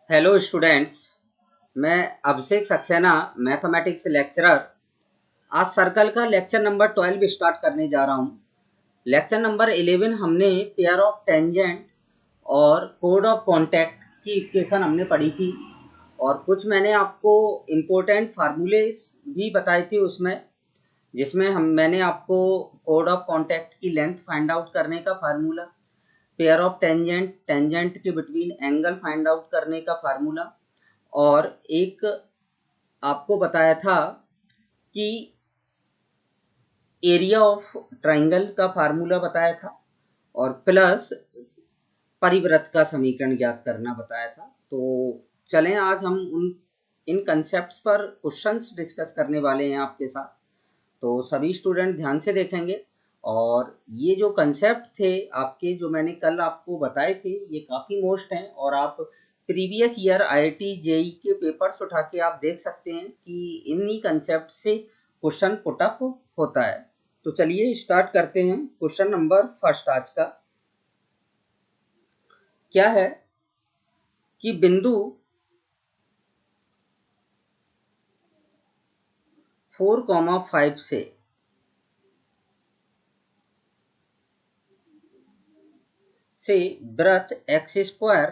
Hello students. मैं अभिषेक Saxena, mathematics lecturer. आज circle का लेक्चर नंबर 12 स्टार्ट करने जा रहा हूँ। लेक्चर नंबर 11 हमने पेयर ऑफ टेंजेंट और कोड ऑफ कॉन्टैक्ट की इक्वेशन हमने पढ़ी थी, और कुछ मैंने आपको इम्पोर्टेंट फार्मूले भी बताए थे उसमें, जिसमें मैंने आपको कोड ऑफ कॉन्टैक्ट की लेंथ फाइंड आउट करने का formula, pair of tangent tangent के बिटवीन एंगल फाइंड आउट करने का फार्मूला, और एक आपको बताया था कि एरिया ऑफ ट्राइंगल का फार्मूला बताया था, और प्लस परिवृत्त का समीकरण ज्ञात करना बताया था। तो चलें, आज हम इन कंसेप्ट्स पर क्वेश्चंस डिस्कस करने वाले हैं आपके साथ। तो सभी स्टूडेंट ध्यान से देखेंगे, और ये जो कंसेप्ट थे आपके, जो मैंने कल आपको बताए थे, ये काफ़ी मोस्ट हैं, और आप प्रीवियस ईयर आईआईटी जेई के पेपर्स उठा के आप देख सकते हैं कि इन्हीं कंसेप्ट से क्वेश्चन पुटअप होता है। तो चलिए स्टार्ट करते हैं। क्वेश्चन नंबर फर्स्ट आज का क्या है कि बिंदु 4,5 से वृत्त x square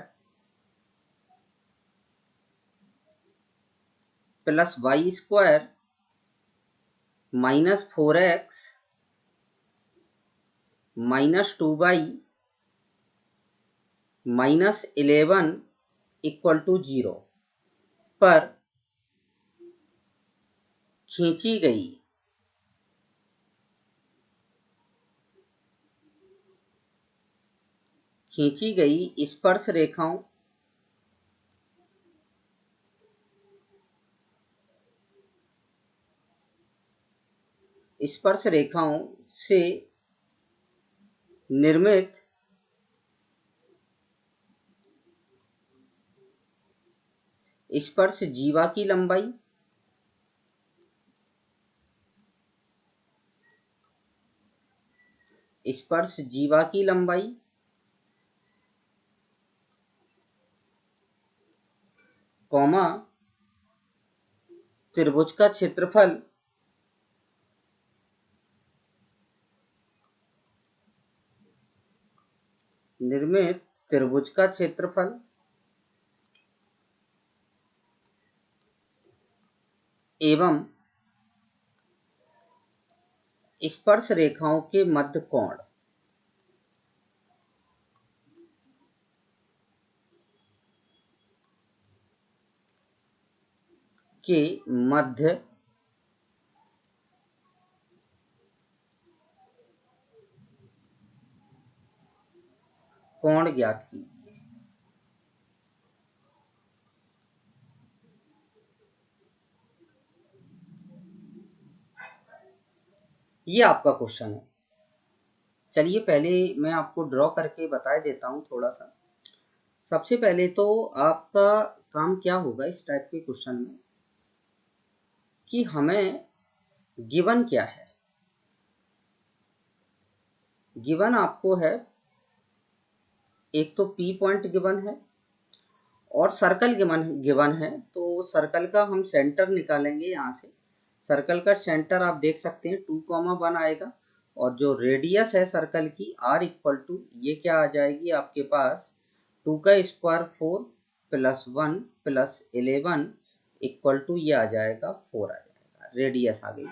plus y square minus 4x minus 2y minus 11 equal to 0 पर खींची गई स्पर्श रेखाओं से निर्मित स्पर्श जीवा की लंबाई कॉमा त्रिभुज का क्षेत्रफल निर्मित त्रिभुज का क्षेत्रफल एवं स्पर्श रेखाओं के मध्य कोण के मध्य कोण ज्ञात कीजिए। ये आपका क्वेश्चन है। चलिए पहले मैं आपको ड्रॉ करके बता देता हूँ थोड़ा सा। सबसे पहले तो आपका काम क्या होगा इस टाइप के क्वेश्चन में, कि हमें गिवन क्या है। गिवन आपको है, एक तो पी पॉइंट गिवन है और सर्कल गिवन है। तो सर्कल का हम सेंटर निकालेंगे यहाँ से। सर्कल का सेंटर आप देख सकते हैं 2,1 आएगा, और जो रेडियस है सर्कल की r इक्वल टू ये क्या आ जाएगी आपके पास, 2 का square 4 plus 1 plus 11 equal to ये आ जाएगा 4 आ जाएगा। रेडियस आ गई।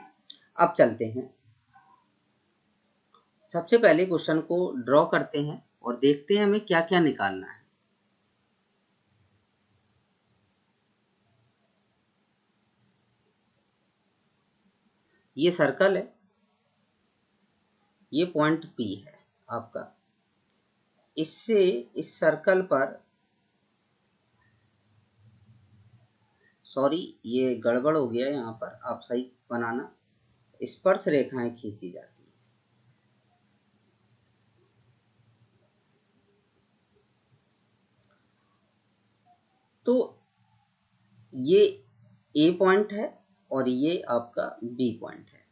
अब चलते हैं, सबसे पहले क्वेश्चन को ड्रॉ करते हैं और देखते हैं हमें क्या क्या निकालना है। ये सर्कल है, ये पॉइंट P है आपका। इससे इस सर्कल पर, सॉरी ये गड़बड़ हो गया यहाँ पर, आप सही बनाना, स्पर्श रेखाएं खींची जाती हैं। तो ये A पॉइंट है और ये आपका B पॉइंट है।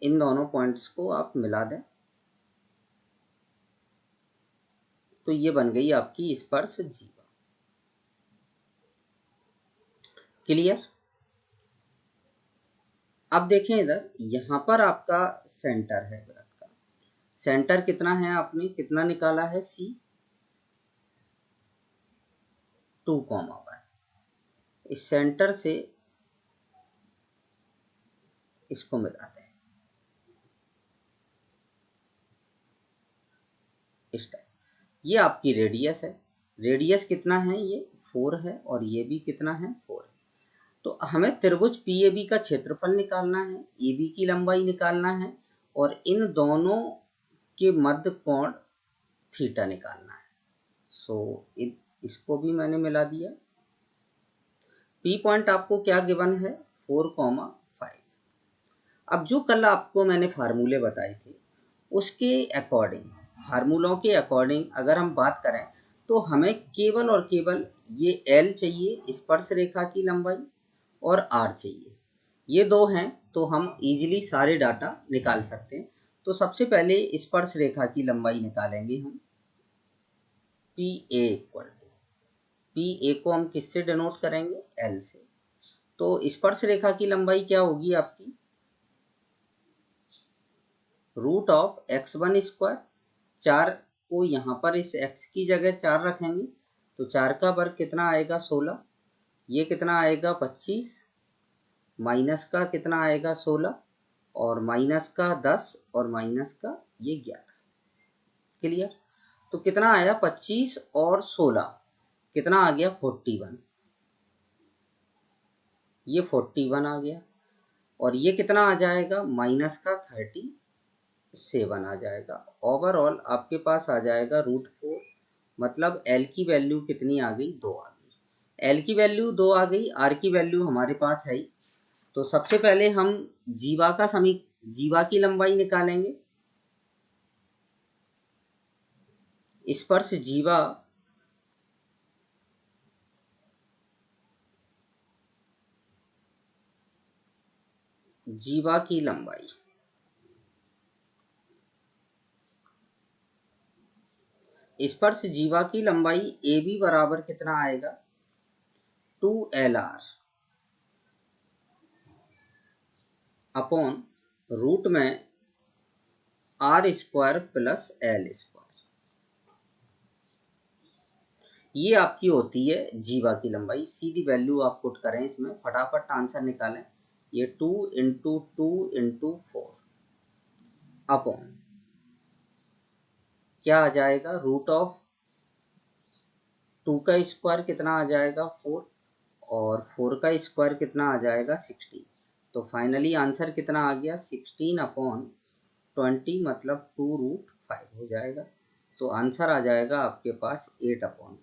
इन दोनों पॉइंट्स को आप मिला दें तो ये बन गई आपकी स्पर्श जीवा। क्लियर। अब देखें इधर, यहाँ पर आपका सेंटर है वृत्त का। सेंटर कितना है, आपने कितना निकाला है, C 2,1। इस सेंटर से इसको मिलाते हैं इस टाइप। ये आपकी रेडियस है। रेडियस कितना है, ये 4 है, और ये भी कितना है, 4 है। तो हमें त्रिभुज PAB का क्षेत्रफल निकालना है, AB की लंबाई निकालना है, और इन दोनों के मध्य कोण थीटा निकालना है। सो इसको भी मैंने मिला दिया। P पॉइंट आपको क्या गिवन है, 4,5। अब जो कल आपको मैंने फार्मूले बताए थे उसके अकॉर्डिंग, फार्मूलों के अकॉर्डिंग अगर हम बात करें तो हमें केवल और केवल ये L चाहिए, स्पर्श रेखा की लंबाई, और R चाहिए। ये दो हैं तो हम इजीली सारे डाटा निकाल सकते हैं। तो सबसे पहले स्पर्श रेखा की लंबाई निकालेंगे हम। PA को हम किससे डिनोट करेंगे, L से। तो स्पर्श रेखा की लंबाई क्या होगी आपकी, √(x1²। 4 को यहाँ पर इस x की जगह 4 रखेंगे तो 4 का वर्ग कितना आएगा, 16। ये कितना आएगा, 25। माइनस का कितना आएगा, 16, और माइनस का 10, और माइनस का ये 11। क्लियर। तो कितना आया, 25 और 16 कितना आ गया, 41। ये 41 आ गया, और ये कितना आ जाएगा, माइनस का 37 आ जाएगा। ओवरऑल आपके पास आ जाएगा √4। मतलब L की वैल्यू कितनी आ गई, 2 आ गई। L की वैल्यू 2 आ गई, R की वैल्यू हमारे पास है ही। तो सबसे पहले हम जीवा की लंबाई निकालेंगे। स्पर्श जीवा की लंबाई, स्पर्श जीवा की लंबाई AB बराबर कितना आएगा, 2LR अपॉन रूट में R² प्लस L²। ये आपकी होती है जीवा की लंबाई। सीधी वैल्यू आप पुट करें इसमें, फटाफट आंसर निकालें। ये 2 × 2 × 4 अपॉन क्या आ जाएगा, √2 का स्क्वायर कितना आ जाएगा, 4, और 4 का स्क्वायर कितना आ जाएगा, 16। तो फाइनली आंसर कितना आ गया, 16/20, मतलब 2√5 हो जाएगा। तो आंसर आ जाएगा आपके पास 8/5।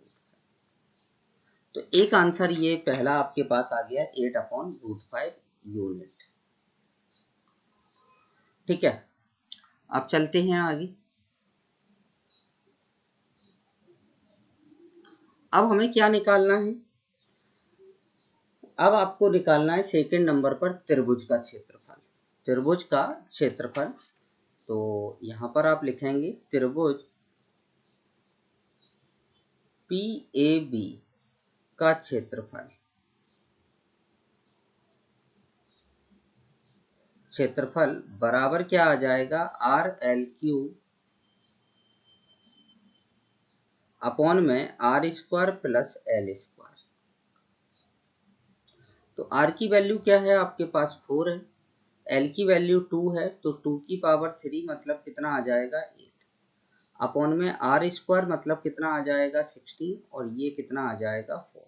तो एक आंसर ये पहला आपके पास आ गया, 8/√5 यूनिट। ठीक है, अब चलते हैं आगे। अब हमें क्या निकालना है, अब आपको निकालना है सेकंड नंबर पर त्रिभुज का क्षेत्रफल। त्रिभुज का क्षेत्रफल, तो यहाँ पर आप लिखेंगे त्रिभुज PAB का क्षेत्रफल। क्षेत्रफल बराबर क्या आ जाएगा, RL³ अपॉन में R² प्लस L²। तो R की वैल्यू क्या है आपके पास, 4 है। L की वैल्यू 2 है, तो 2 की पावर 3 मतलब कितना आ जाएगा, 8। अपॉन में R² मतलब कितना आ जाएगा, 16, और ये कितना आ जाएगा, 4।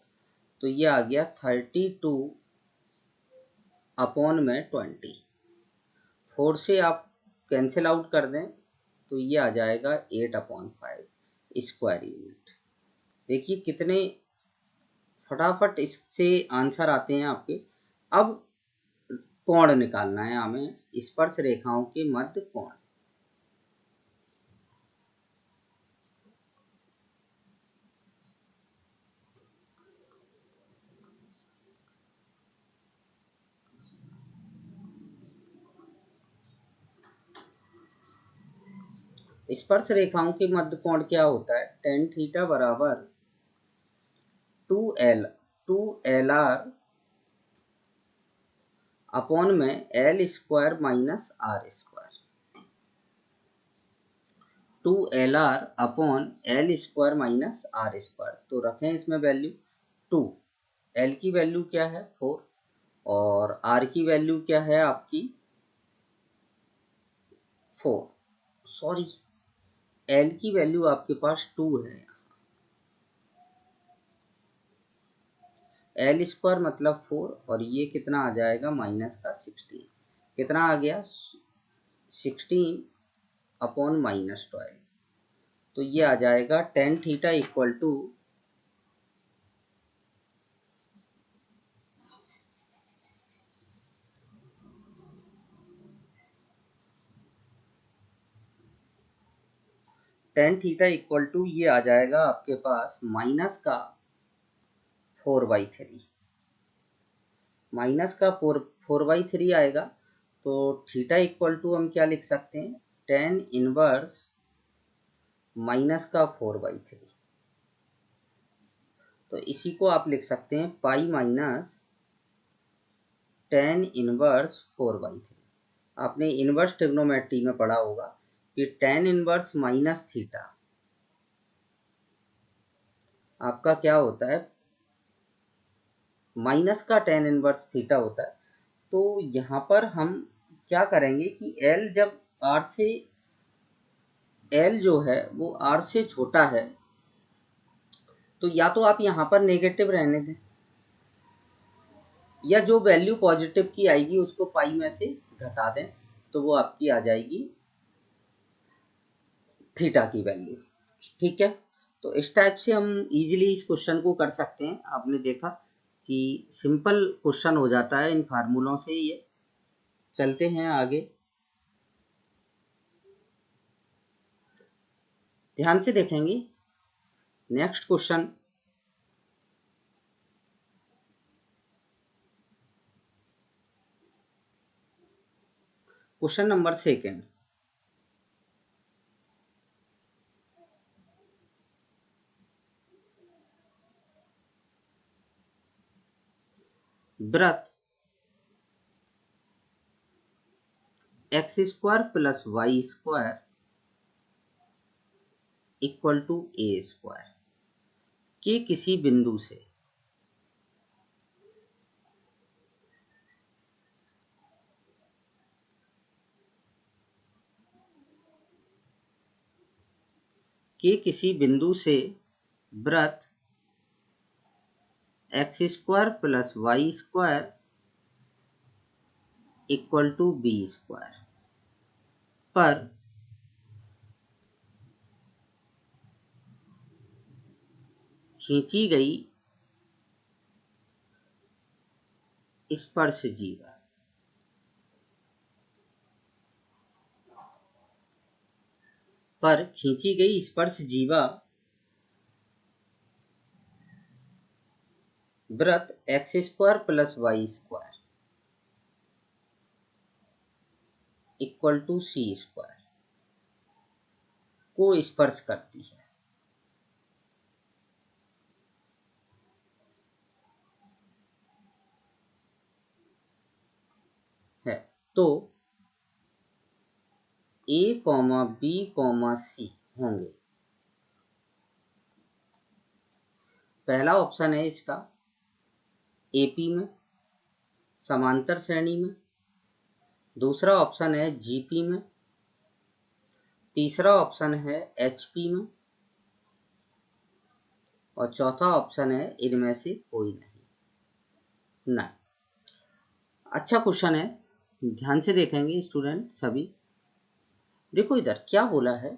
तो ये आ गया 32/20। 4 से आप कैंसिल आउट कर दें तो ये आ जाएगा 8/5 स्क्वायर यूनिट। देखिए कितने फटाफट इससे आंसर आते हैं आपके। अब कोण निकालना है हमें, स्पर्श रेखाओं के मध्य कोण। स्पर्श रेखाओं के मध्य कोण क्या होता है, tan थीटा बराबर 2LR अपॉन में L square minus R square, 2LR upon L square minus R square. तो रखें इसमें वैल्यू 2, एल की वैल्यू क्या है 4 और आर की वैल्यू क्या है आपकी 4, सॉरी एल की वैल्यू आपके पास 2 है। एल स्क्वायर मतलब 4 और ये कितना आ जाएगा माइनस का 16, कितना आ गया 16 अपॉन माइनस 12। तो ये आ जाएगा टेन थीटा इक्वल टू ये आ जाएगा आपके पास माइनस का 4/3, माइनस का 4/3 आएगा। तो थीटा इक्वल टू हम क्या लिख सकते हैं, टेन इनवर्स माइनस का 4/3। तो इसी को आप लिख सकते हैं पाई माइनस टेन इनवर्स 4/3। आपने इनवर्स ट्रिग्नोमेट्री में पढ़ा होगा कि टेन इनवर्स माइनस थीटा आपका क्या होता है, माइनस का टेन इनवर्स थीटा होता है। तो यहाँ पर हम क्या करेंगे कि एल जब आर से, एल जो है वो आर से छोटा है, तो या तो आप यहाँ पर नेगेटिव रहने दें या जो वैल्यू पॉजिटिव की आएगी उसको पाई में से घटा दें, तो वो आपकी आ जाएगी थीटा की वैल्यू। ठीक है, तो इस टाइप से हम इजीली इस क्वेश्चन को कर सकते हैं। आपने देखा कि सिंपल क्वेश्चन हो जाता है इन फार्मूलों से। ये चलते हैं आगे, ध्यान से देखेंगे next question. Question number second, वृत्त x square plus y square equal to a square के किसी बिंदु से वृत्त x square plus y square equal to b square पर खींची गई स्पर्शजीवा वृत्त x square plus y square equal to c square को स्पर्श करती है। तो a comma b comma c होंगे। पहला ऑप्शन है इसका एपी में समांतर श्रेणी में, दूसरा ऑप्शन है जीपी में, तीसरा ऑप्शन है एचपी में और चौथा ऑप्शन है इनमें से कोई नहीं ना। अच्छा क्वेश्चन है, ध्यान से देखेंगे स्टूडेंट सभी। देखो इधर क्या बोला है,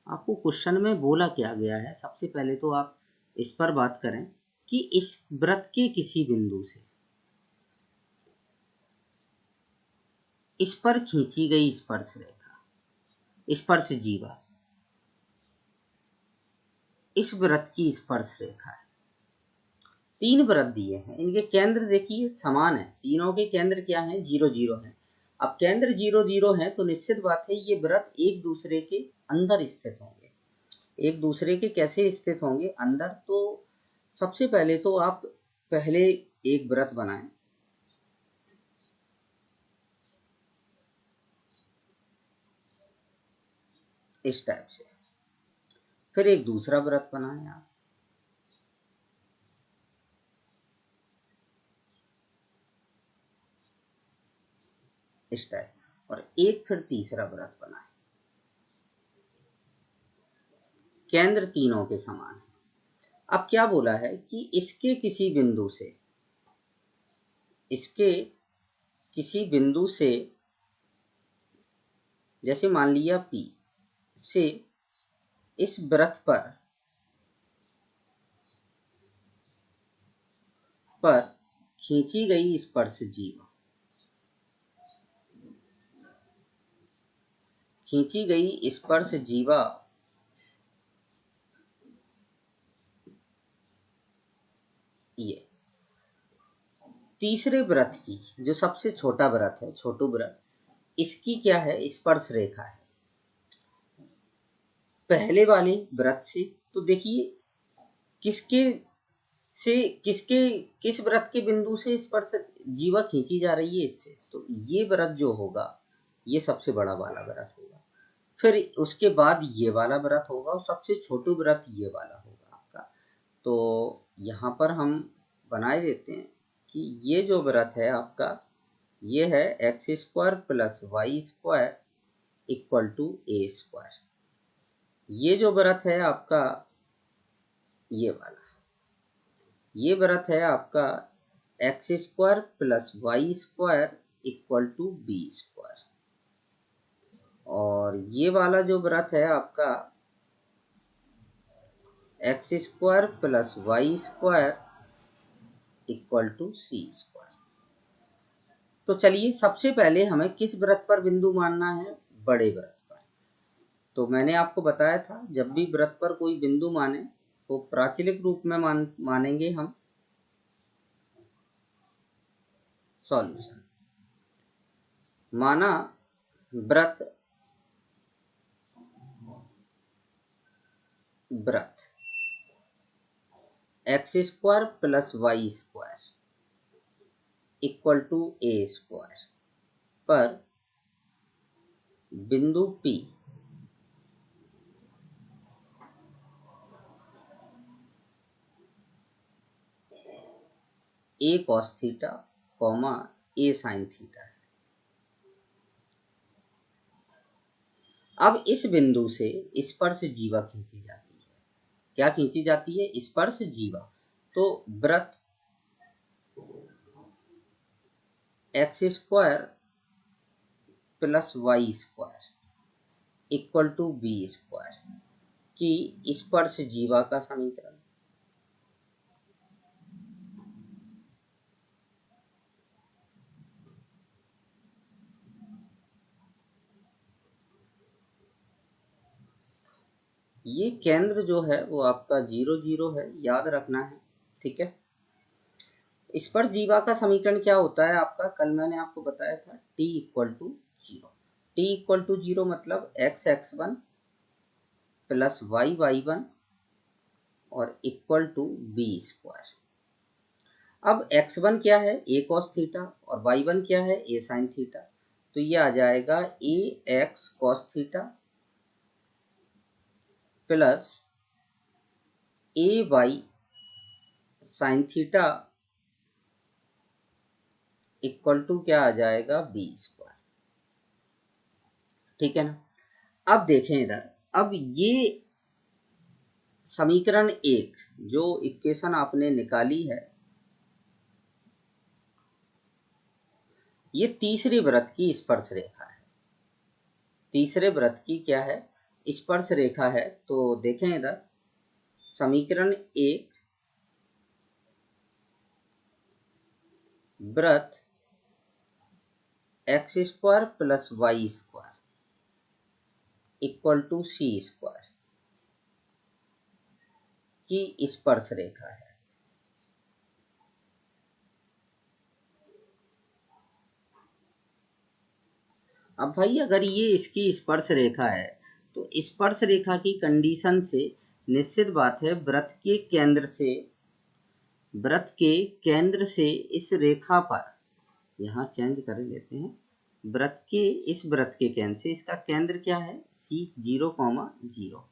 आपको क्वेश्चन में बोला क्या गया है। सबसे पहले तो आप इस पर बात करें कि इस वृत्त के किसी बिंदु से इस पर खींची गई स्पर्श रेखा, स्पर्श जीवा इस वृत्त की स्पर्श रेखा है। तीन वृत्त दिए हैं, इनके केंद्र देखिए समान है, तीनों के केंद्र क्या हैं 0 0 हैं। अब केंद्र 0 0 हैं तो निश्चित बात है ये वृत्त एक दूसरे के अंदर स्थित होंगे। एक दूसरे के कैसे स्थित होंगे अंदर, तो सबसे पहले तो आप पहले एक वृत्त बनाएं, इस टाइप से। फिर एक दूसरा वृत्त बनाएं आप, इस टाइप, और एक फिर तीसरा वृत्त बनाएं। केंद्र तीनों के समान है। अब क्या बोला है कि इसके किसी बिंदु से, इसके किसी बिंदु से, जैसे मान लिया P से इस वृत्त पर खींची गई स्पर्श जीवा, खींची गई स्पर्श जीवा ये तीसरे वृत्त की, जो सबसे छोटा वृत्त है, छोटू वृत्त, इसकी क्या है, स्पर्श रेखा है पहले वाले वृत्त से। तो देखिए किसके से, किस वृत्त के बिंदु से स्पर्श जीवा खींची जा रही है इससे, तो ये वृत्त जो होगा ये सबसे बड़ा वाला वृत्त होगा। फिर उसके बाद ये वाला वृत्त होगा और सबसे छोटू वृत्त ये वाला होगा आपका। तो यहाँ पर हम बनाए देते हैं कि ये जो वृत्त है आपका, ये है x² + y² = a²। ये जो वृत्त है आपका, ये वाला, ये वृत्त है आपका x² + y² = b²। और ये वाला जो वृत्त है आपका x² + y² = c²। तो चलिए सबसे पहले हमें किस वृत्त पर बिंदु मानना है, बड़े वृत्त पर। तो मैंने आपको बताया था जब भी वृत्त पर कोई बिंदु माने तो प्राचलिक रूप में मानेंगे हम सॉल्यूशन। माना वृत्त x² + y² = a² पर बिंदु P a cos θ, a sin θ है। अब इस बिंदु से स्पर्श जीवा खींची जाती है। क्या खींची जाती है, स्पर्श जीवा। तो वृत्त x² + y² = b² की स्पर्श जीवा का समीकरण। ये केंद्र जो है वो आपका 0, 0 है, याद रखना है, ठीक है। स्पर्श जीवा का समीकरण क्या होता है आपका, कल मैंने आपको बताया था t = 0। t = 0 मतलब x(x1) + y(y1) और = b²। अब x1 क्या है, a cos θ, और y1 क्या है, a sin θ। तो ये आ जाएगा ax cos θ plus ay sin θ = क्या आ जाएगा, b²। ठीक है ना। अब देखें इधर, अब ये समीकरण 1 जो इक्वेशन आपने निकाली है, ये तीसरे वृत्त की स्पर्श रेखा है। तीसरे वृत्त की क्या है, स्पर्श रेखा है। तो देखें इधर समीकरण 1, वृत्त x² + y² = c² की स्पर्श रेखा है। अब भाई अगर ये इसकी स्पर्श रेखा है तो स्पर्श रेखा की कंडीशन से निश्चित बात है वृत्त के केंद्र से इस रेखा पर, यहाँ चेंज कर लेते हैं, वृत्त के इस वृत्त के केंद्र से, इसका केंद्र क्या है C 0,0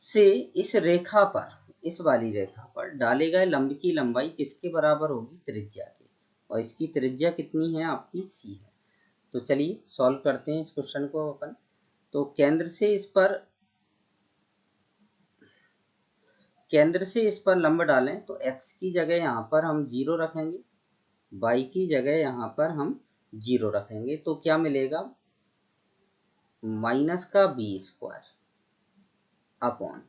से इस रेखा पर, इस वाली रेखा पर डाले गए लंब की लंबाई किसके बराबर होगी, त्रिज्या के, और इसकी त्रिज्या कितनी है आपकी C है। तो चलिए सॉल्व करते हैं इस क्वेश्चन को अपन। तो केंद्र से इस पर लंब डालें तो x की जगह यहाँ पर हम 0 रखेंगे, y की जगह यहाँ पर हम 0 रखेंगे, तो क्या मिलेगा, माइनस का b² upon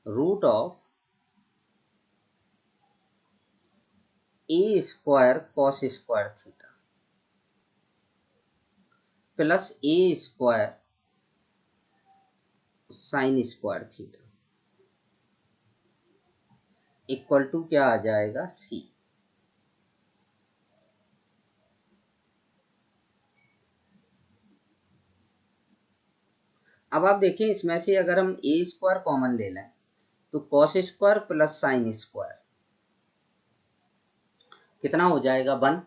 root of a² cos² theta plus a² sin² theta equal to क्या आ जाएगा, C। अब आप देखें इसमें से अगर हम a² कॉमन ले लें तो cos² प्लस sin² कितना हो जाएगा 1,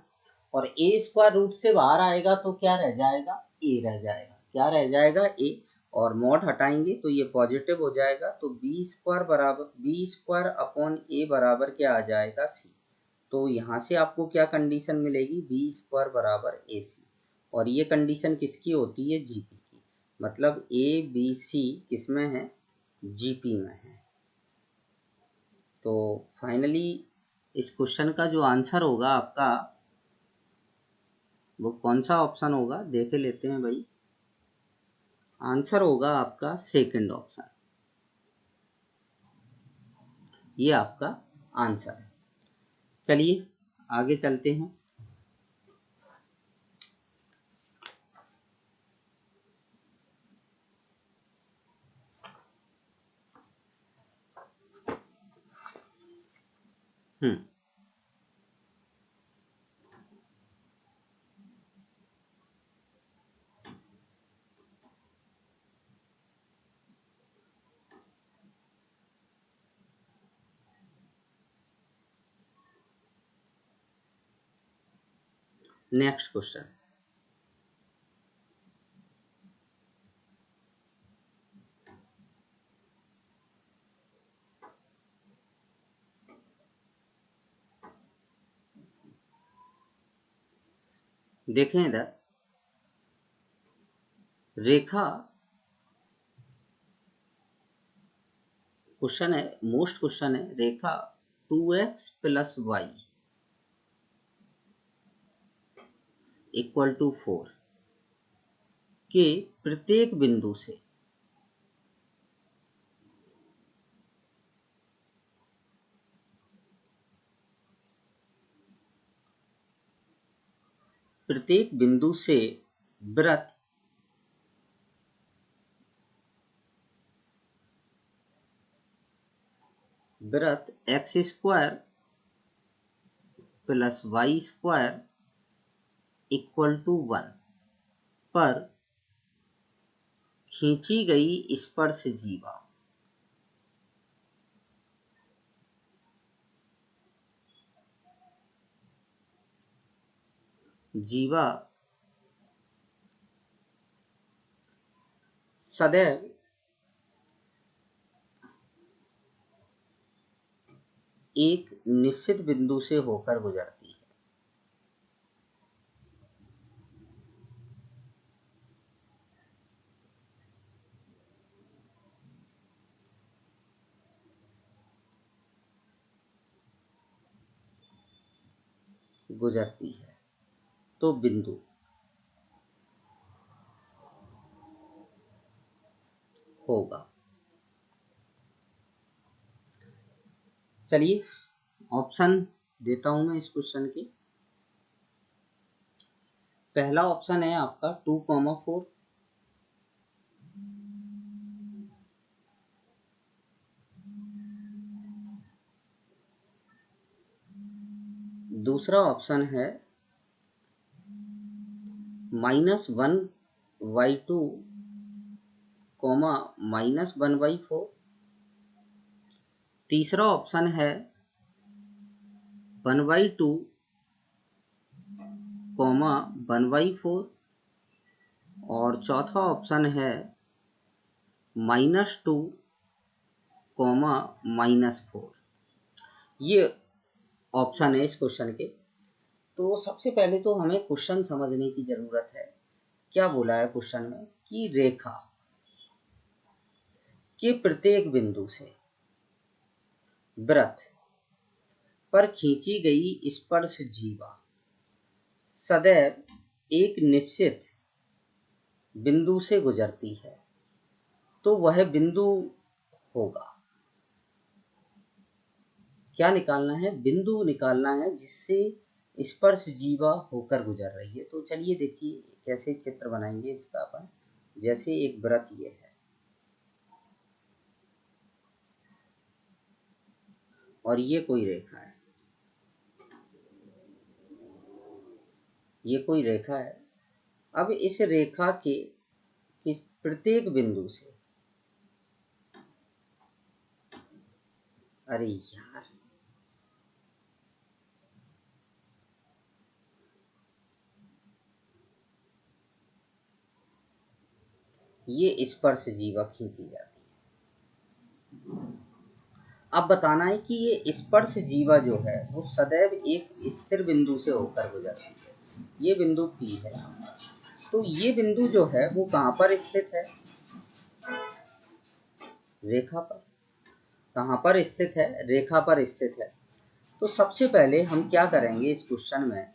और a² रूट से बाहर आएगा तो क्या रह जाएगा, a रह जाएगा, क्या रह जाएगा, a, और मॉड हटाएंगे तो ये पॉजिटिव हो जाएगा, तो b² अपॉन a बराबर क्या आ जाएगा, c। तो यहाँ से आपको क्या कंडीशन मिलेगी, b² बराबर ac, और ये कंडीशन किसकी होती है, gp की, मतलब a b c किस में है, gp में है। तो फाइनली इस क्वेश्चन का जो आंसर होगा आपका वो कौन सा ऑप्शन होगा, देख लेते हैं भाई। आंसर होगा आपका सेकंड ऑप्शन, ये आपका आंसर है। चलिए आगे चलते हैं। नेक्स्ट क्वेश्चन, देखें इधर रेखा, क्वेश्चन है, मोस्ट क्वेश्चन है, रेखा 2x plus y equal to 4 के प्रत्येक बिंदु से वृत्त x² plus y² equal to 1 पर खींची गई स्पर्श जीवा सदैव एक निश्चित बिंदु से होकर गुजरती है। तो बिंदु होगा। चलिए ऑप्शन देता हूं मैं इस क्वेश्चन की। पहला ऑप्शन है आपका 2,4, दूसरा ऑप्शन है -1/2 -1/4, तीसरा ऑप्शन है 1/2 कॉमा 1/4 और चौथा ऑप्शन है -2 कॉमा -4। ये ऑप्शन है इस क्वेश्चन के। तो सबसे पहले तो हमें क्वेश्चन समझने की जरूरत है। क्या बोला है क्वेश्चन में कि रेखा के प्रत्येक बिंदु से वृत्त पर खींची गई स्पर्श जीवा सदैव एक निश्चित बिंदु से गुजरती है, तो वह बिंदु होगा। क्या निकालना है? बिंदु निकालना है जिससे स्पर्श जीवा होकर गुजर रही है। तो चलिए देखिए कैसे चित्र बनाएंगे इसका अपन। जैसे एक वृत्त ये है और ये कोई रेखा है, ये कोई रेखा है। अब इस रेखा के प्रत्येक बिंदु से, अरे यार, ये स्पर्श जीवा खींची जाती है। अब बताना है कि ये स्पर्श जीवा जो है वो सदैव एक स्थिर बिंदु से होकर गुजरती है। ये बिंदु P है। तो ये बिंदु जो है वो कहाँ पर स्थित है? रेखा पर। कहाँ पर स्थित है? रेखा पर स्थित है। तो सबसे पहले हम क्या करेंगे इस क्वेश्चन में,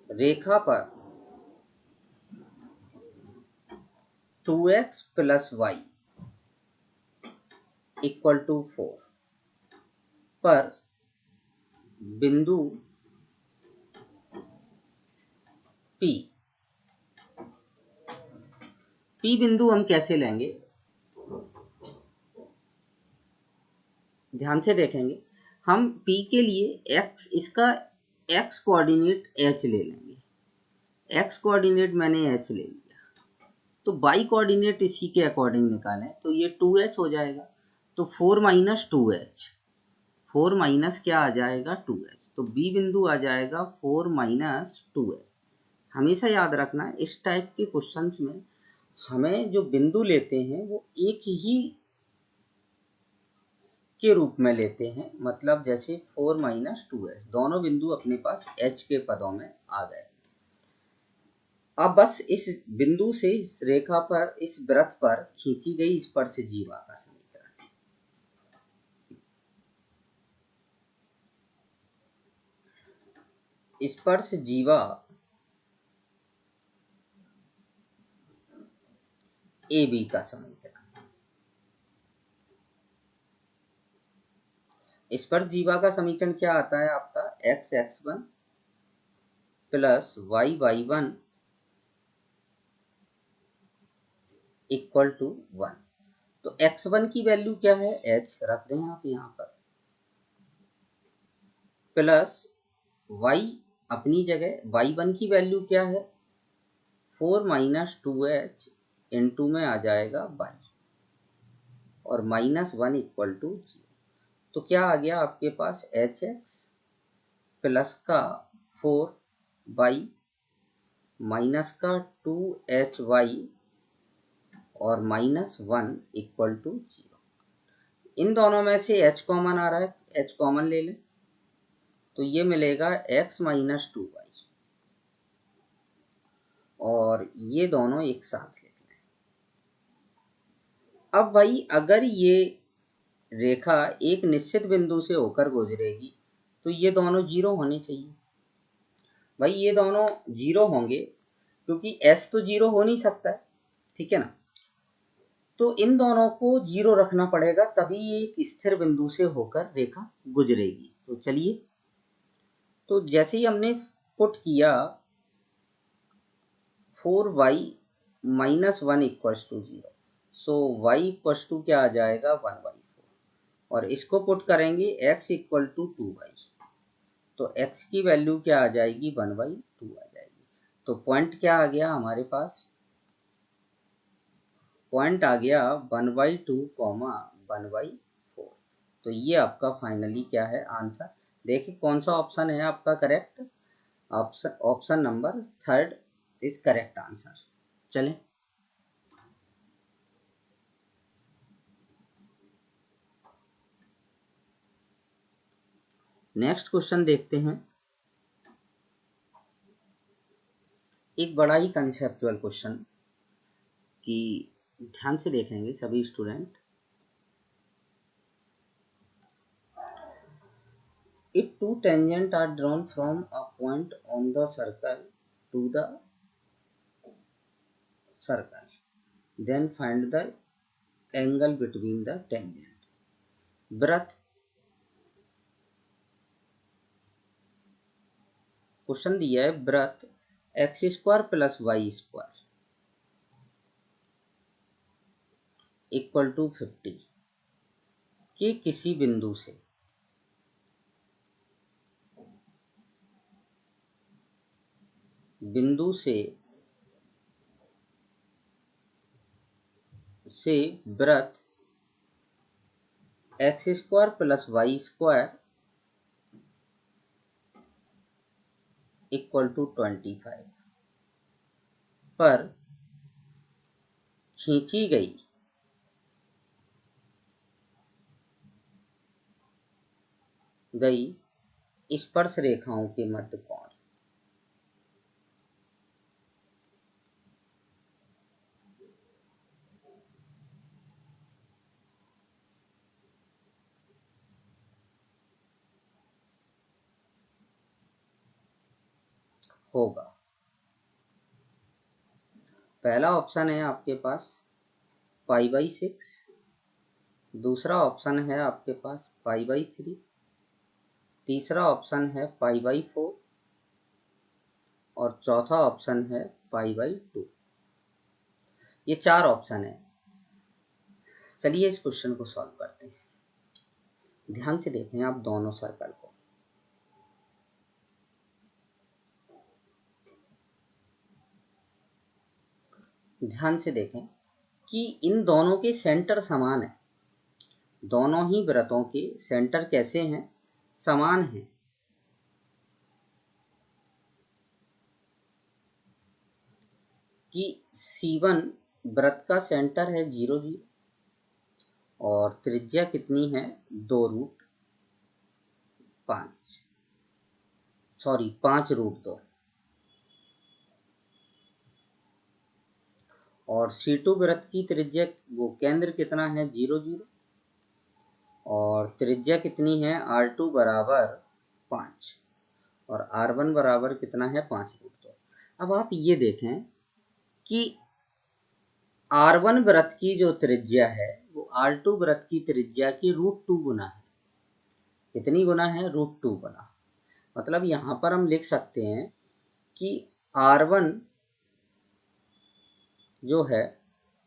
रेखा पर 2x + y = 4 पर बिंदु P बिंदु हम कैसे लेंगे? ध्यान से देखेंगे। हम P के लिए x, इसका x कोऑर्डिनेट h ले लेंगे। x कोऑर्डिनेट मैंने h ले लिया, तो y कोऑर्डिनेट इसी के अकॉर्डिंग निकालें तो ये 2h हो जाएगा। तो 4 - 2h, 4 माइनस क्या आ जाएगा? 2h। तो B बिंदु आ जाएगा 4 - 2h। हमेशा याद रखना इस टाइप के क्वेश्चंस में हमें जो बिंदु लेते हैं वो एक ही के रूप में लेते हैं। मतलब जैसे 4 - 2h, दोनों बिंदु अपने पास h के पदों में आ गए। अब बस इस बिंदु से इस रेखा पर, इस वृत्त पर खींची गई स्पर्श जीवा का समीकरण, स्पर्श जीवा AB का समीकरण। स्पर्श जीवा का समीकरण क्या आता है आपका? x(x1) + y(y1) = 1। तो x1 की वैल्यू क्या है? h रख दें आप यहाँ पर, प्लस y अपनी जगह, y1 की वैल्यू क्या है? 4 - 2h इंटू में आ जाएगा y और -1 = 0। तो क्या आ गया आपके पास? hx प्लस का 4y माइनस का 2hy और -1 = 0। इन दोनों में से h कॉमन आ रहा है, h कॉमन ले लें तो ये मिलेगा x - 2y और ये दोनों एक साथ लिख लें। अब भाई अगर ये रेखा एक निश्चित बिंदु से होकर गुजरेगी तो ये दोनों 0 होने चाहिए। भाई ये दोनों 0 होंगे क्योंकि s तो 0 हो नहीं सकता है, ठीक है ना। तो इन दोनों को 0 रखना पड़ेगा, तभी ये एक स्थिर बिंदु से होकर रेखा गुजरेगी। तो चलिए, तो जैसे ही हमने पुट किया 4y - 1 = 0, सो y = क्या आ जाएगा? 1/4 और इसको पुट करेंगे x = 2y, तो x की वैल्यू क्या आ जाएगी? 1/2 आ जाएगी। तो पॉइंट क्या आ गया हमारे पास? पॉइंट आ गया 1/2, 1/4। तो ये आपका फाइनली क्या है आंसर। देखिए कौन सा ऑप्शन है आपका correct. Option number 3 is correct answer. चलें नेक्स्ट क्वेश्चन देखते हैं। एक बड़ा ही कंसेप्चुअल क्वेश्चन कि ध्यान से देखेंगे सभी student. If two tangents are drawn from a point on the circle to the circle, then find the angle between the tangent। वृत्त क्वेश्चन दिया है, वृत्त x square plus y square equal to 50 के किसी बिंदु से वृत्त x square plus y square equal to 25 पर खींची गई स्पर्श रेखाओं के मध्य कोण। होगा। पहला ऑप्शन है आपके पास π/6, दूसरा ऑप्शन है आपके पास π/3, तीसरा ऑप्शन है π/4 और चौथा ऑप्शन है π/2। ये 4 ऑप्शन है। चलिए इस क्वेश्चन को सॉल्व करते हैं। ध्यान से देखें आप दोनों सर्कल को। ध्यान से देखें कि इन दोनों के सेंटर समान है। दोनों ही वृत्तों के सेंटर कैसे हैं? समान हैं। कि C1 वृत्त का सेंटर है 0 0 और त्रिज्या कितनी है 5√2 और C2 वृत्त की त्रिज्या वो केंद्र कितना है 0 0 और त्रिज्या कितनी है R2 बराबर 5 और R1 बराबर कितना है 5√2। अब आप ये देखें कि R1 वृत्त की जो त्रिज्या है वो R2 वृत्त की त्रिज्या की √2 गुना है। कितनी गुना है? √2 गुना। मतलब यहाँ पर हम लिख सकते हैं कि R1 जो है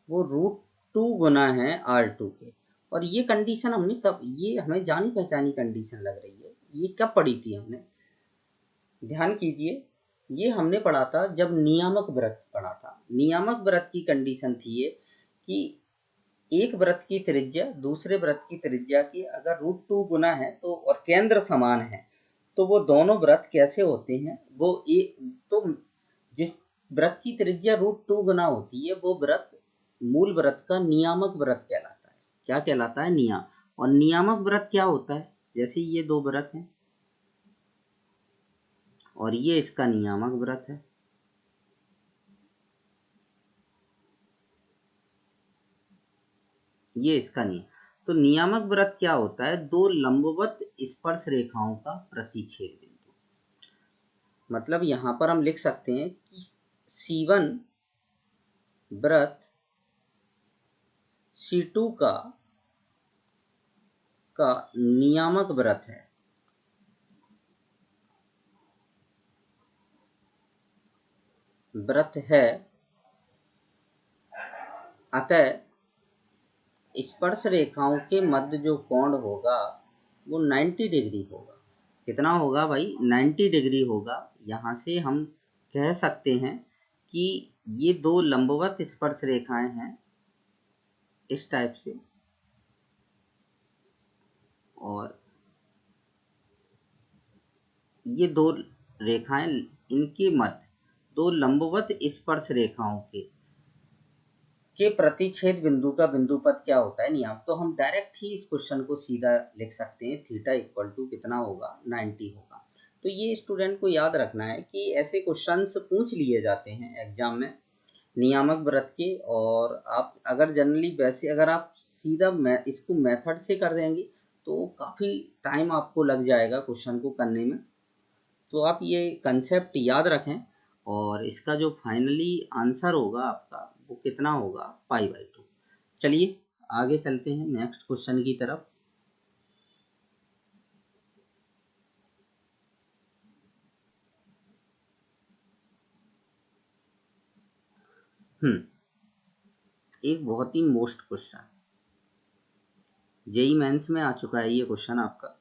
वो √2 गुना है R2 के। और ये कंडीशन हमने कब, ये हमें जानी पहचानी कंडीशन लग रही है, ये कब पढ़ी थी हमने? ध्यान कीजिए, ये हमने पढ़ा था जब नियामक वृत्त पढ़ा था। नियामक वृत्त की कंडीशन थी ये कि एक वृत्त की त्रिज्या दूसरे वृत्त की त्रिज्या की अगर √2 गुना है तो और केंद्र समान है तो वो दोनों वृत्त कैसे होते हैं? वो तो जिस वृत्त की त्रिज्या √2 गुना होती है वो वृत्त मूल वृत्त का नियामक वृत्त कहलाता है। क्या कहलाता है? और नियामक वृत्त क्या होता है? जैसे ये दो वृत्त हैं और ये इसका नियामक वृत्त है। ये इसका नियम। तो नियामक वृत्त क्या होता है? दो लंबवत स्पर्श रेखाओं का प्रतिच्छेद बिंदु। मतलब यहां पर हम लिख सकते हैं कि C1 वृत्त C2 का नियामक वृत्त है। अतः स्पर्श रेखाओं के मध्य जो कोण होगा वो 90 डिग्री होगा। कितना होगा भाई? 90 डिग्री होगा। यहाँ से हम कह सकते हैं कि ये दो लंबवत स्पर्श रेखाएं हैं इस टाइप से। और ये दो रेखाएं, इनके मध्य दो लंबवत स्पर्श रेखाओं के प्रतिच्छेद बिंदु का बिंदु पद क्या होता है नियम। तो हम डायरेक्ट ही इस क्वेश्चन को सीधा लिख सकते हैं, थीटा इक्वल टू कितना होगा 90 होगा। तो ये स्टूडेंट को याद रखना है कि ऐसे क्वेश्चंस पूछ लिए जाते हैं एग्जाम में नियामक व्रत के। और आप अगर जनरली वैसे अगर आप सीधा इसको मेथड से कर देंगे तो काफ़ी टाइम आपको लग जाएगा क्वेश्चन को करने में। तो आप ये कंसेप्ट याद रखें और इसका जो फाइनली आंसर होगा आपका वो कितना होगा π/2। चलिए आगे चलते हैं नेक्स्ट क्वेश्चन की तरफ। एक बहुत ही मोस्ट क्वेश्चन, जेई मेंस में आ चुका है ये क्वेश्चन आपका।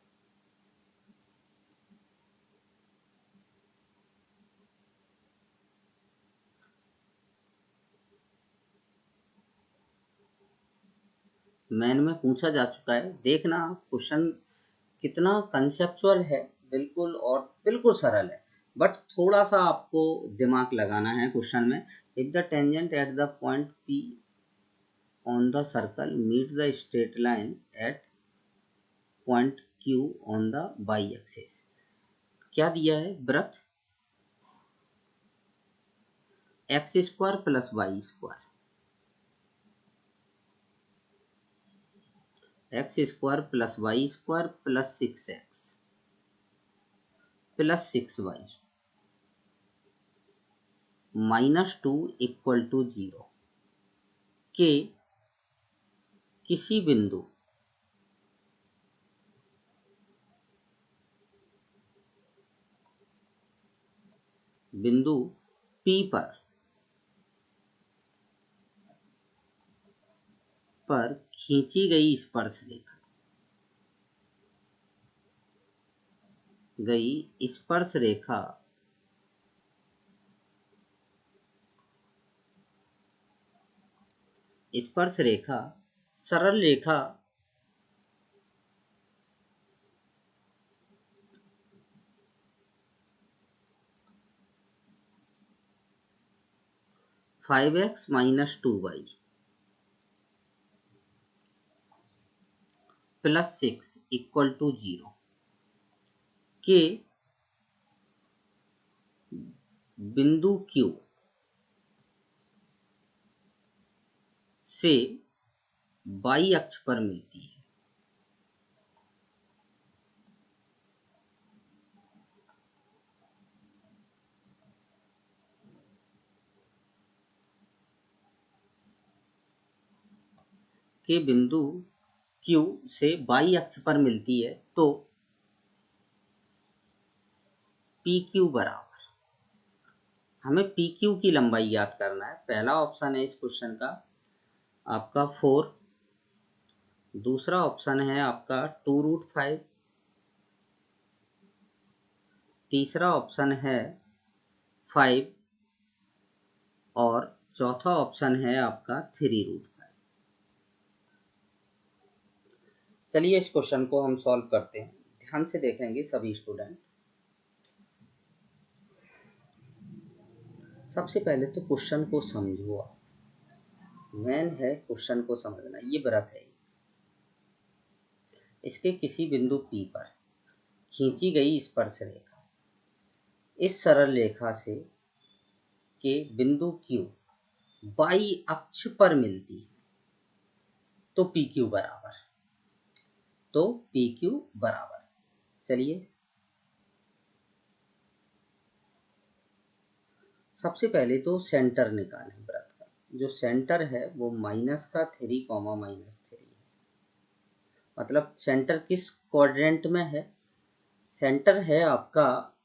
मेन में पूछा जा चुका है। देखना क्वेश्चन कितना कंसेप्चुअल है, बिल्कुल और बिल्कुल सरल है, बट थोड़ा सा आपको दिमाग लगाना है क्वेश्चन में। If the tangent at the point P on the circle meet the straight line at point Q on the Y axis. क्या दिया है, वृत्त x square plus y square, x square plus y square plus 6x plus 6y -2 equal to 0 के किसी बिंदु P पर खींची गई स्पर्श रेखा सरल रेखा (5x - 2y) plus 6 equal to 0 के बिंदु Q से y अक्ष पर मिलती है। के बिंदु Q से y अक्ष पर मिलती है तो PQ बराबर, हमें PQ की लंबाई याद करना है। पहला ऑप्शन है इस क्वेश्चन का आपका 4, दूसरा ऑप्शन है आपका 2√5, तीसरा ऑप्शन है 5 और चौथा ऑप्शन है आपका 3√5। चलिए इस क्वेश्चन को हम सॉल्व करते हैं, ध्यान से देखेंगे सभी स्टूडेंट। सबसे पहले तो क्वेश्चन को समझो आप, मेन है क्वेश्चन को समझना। ये व्रत है, इसके किसी बिंदु P पर खींची गई स्पर्श रेखा इस सरल रेखा से के बिंदु Q y अक्ष पर मिलती है तो PQ बराबर। चलिए सबसे पहले तो सेंटर निकालें व्रत का। जो सेंटर है वो -3, -3 है। मतलब सेंटर किस क्वाड्रेंट में है, सेंटर है आपका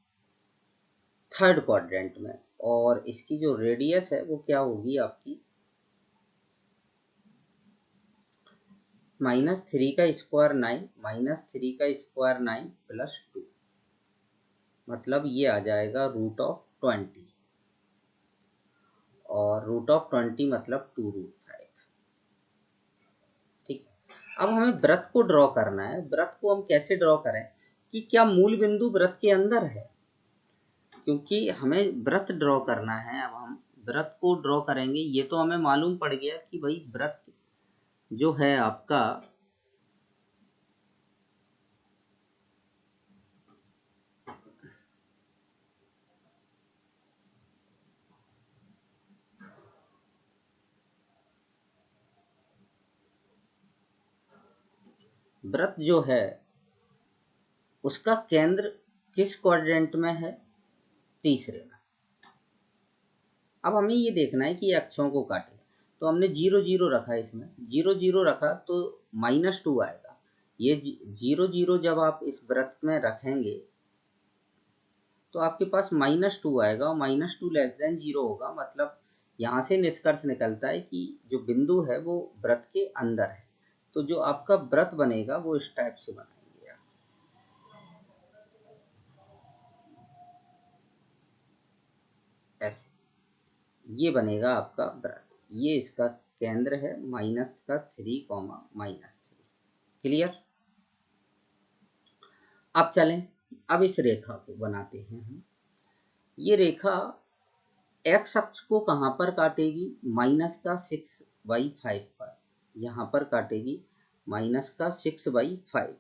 थर्ड क्वाड्रेंट में, और इसकी जो रेडियस है वो क्या होगी आपकी -3 का स्क्वायर 9, -3 का स्क्वायर 9 प्लस 2, मतलब ये आ जाएगा √20, और √20 मतलब 2√5। ठीक, अब हमें वृत्त को ड्रॉ करना है। वृत्त को हम कैसे ड्रॉ करें कि क्या मूल बिंदु वृत्त के अंदर है, क्योंकि हमें वृत्त ड्रॉ करना है। अब हम वृत्त को ड्रॉ करेंगे। ये तो हमें मालूम पड़ गया कि भाई वृत्त जो है आपका वृत्त जो है उसका केंद्र किस क्वाड्रेंट में है? तीसरे में। अब हमें ये देखना है कि ये अक्षों को काटेगा, तो हमने 0 0 रखा, इसमें 0 0 रखा तो -2 आएगा। ये 0 0 जब आप इस वृत्त में रखेंगे तो आपके पास -2 आएगा और -2 <0 होगा। मतलब यहाँ से निष्कर्ष निकलता है कि जो बिंदु है वो वृत्त के अंदर है। तो जो आपका वृत्त बनेगा वो इस टाइप से बनाएंगे आप, ऐसे ये बनेगा आपका वृत्त। ये इसका केंद्र है -3, क्लियर। अब चलें, अब इस रेखा को बनाते हैं हम। ये रेखा एक्स अक्ष को कहाँ पर काटेगी? -6/5 पर, यहाँ पर काटेगी -6/5।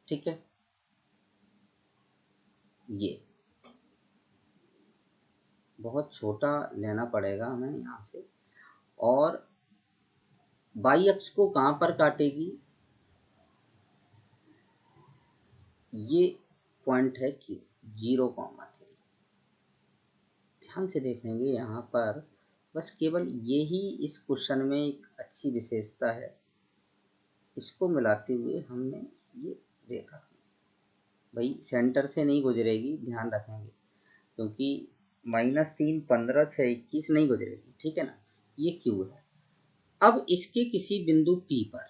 ठीक है, ये बहुत छोटा लेना पड़ेगा हमें यहाँ से। और वाई अक्ष को कहाँ पर काटेगी? ये पॉइंट है Q, 0,3। ध्यान से देखेंगे यहाँ पर, बस केवल ये ही इस क्वेश्चन में एक अच्छी विशेषता है। इसको मिलाते हुए हमने ये रेखा की, भाई सेंटर से नहीं गुजरेगी, ध्यान रखेंगे, क्योंकि -3 15 6 21 नहीं गुजरेगी। ठीक है ना, ये Q है। अब इसके किसी बिंदु P पर,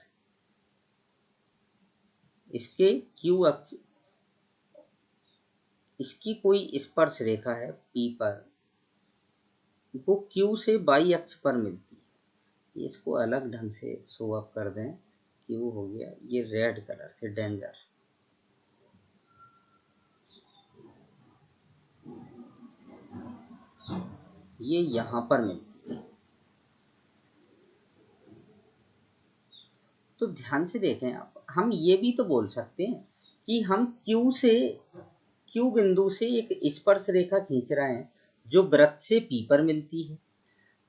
इसके Q अक्ष, इसकी कोई स्पर्श रेखा है P पर, वो Q से वाई अक्ष पर मिलती है। इसको अलग ढंग से शो अप कर दें। Q हो गया ये रेड कलर से, डेंजर। ये यहाँ पर मिलती है। तो ध्यान से देखें आप, हम ये भी तो बोल सकते हैं कि हम Q बिंदु से एक स्पर्श रेखा खींच रहे हैं जो वृत्त से P पर मिलती है।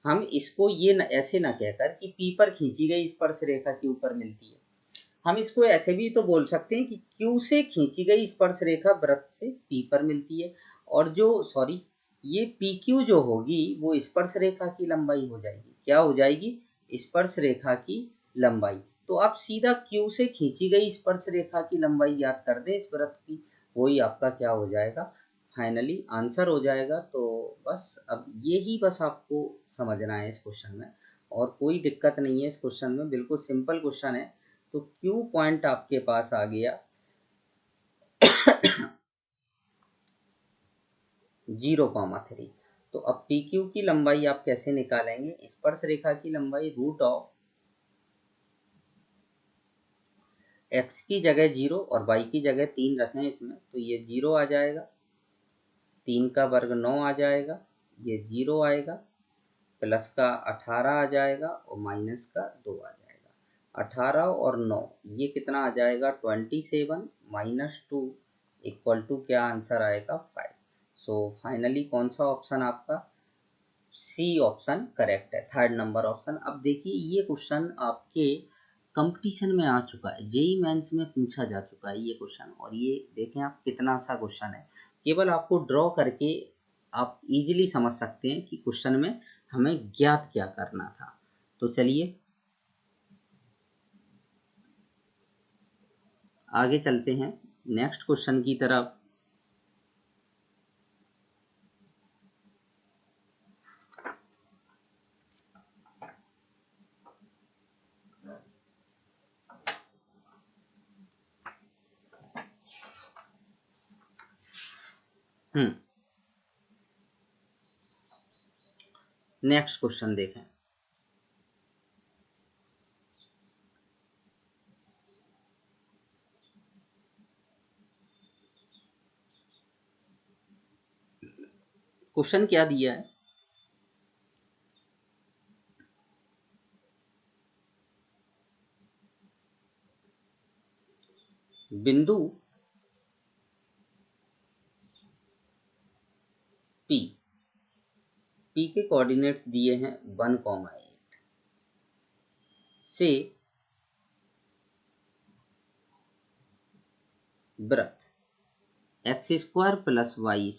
हम इसको ये न, ऐसे ना कहकर कि P पर खींची गई स्पर्श रेखा Q पर मिलती है, हम इसको ऐसे भी तो बोल सकते हैं कि Q से खींची गई स्पर्श रेखा वृत्त से P पर मिलती है। और जो सॉरी, ये PQ जो होगी वो स्पर्श रेखा की लंबाई हो जाएगी। क्या हो जाएगी? स्पर्श रेखा की लंबाई। तो आप सीधा Q से खींची गई स्पर्श रेखा की लंबाई याद कर दें इस वृत्त की, वही आपका क्या हो जाएगा, फाइनली आंसर हो जाएगा। तो बस अब यही बस आपको समझना है इस क्वेश्चन में, और कोई दिक्कत नहीं है इस क्वेश्चन में, बिल्कुल सिंपल क्वेश्चन है। तो Q पॉइंट आपके पास आ गया 0,3। तो अब PQ की लंबाई आप कैसे निकालेंगे? स्पर्श रेखा की लंबाई √ x की जगह 0 और y की जगह 3 रखें इसमें, तो ये 0 आ जाएगा, 3 का वर्ग 9 आ जाएगा, ये 0 आएगा, प्लस का 18 आ जाएगा और माइनस का 2 आ जाएगा। 18 और 9 ये कितना आ जाएगा? 27 -2 इक्वल टू क्या आंसर आएगा? 5। सो फाइनली कौन सा ऑप्शन आपका? सी ऑप्शन करेक्ट है, थर्ड नंबर ऑप्शन। अब देखिए ये क्वेश्चन आपके कंपटीशन में आ चुका है, जेई मेंस में पूछा जा चुका है ये क्वेश्चन। और ये देखें आप कितना सा क्वेश्चन है, केवल आपको ड्रॉ करके आप इजीली समझ सकते हैं कि क्वेश्चन में हमें ज्ञात क्या करना था। तो चलिए आगे चलते हैं नेक्स्ट क्वेश्चन की तरफ। नेक्स्ट क्वेश्चन देखें। क्वेश्चन क्या दिया है, बिंदु P के कोऑर्डिनेट्स दिए हैं 1,8 से वृत्त x² + y²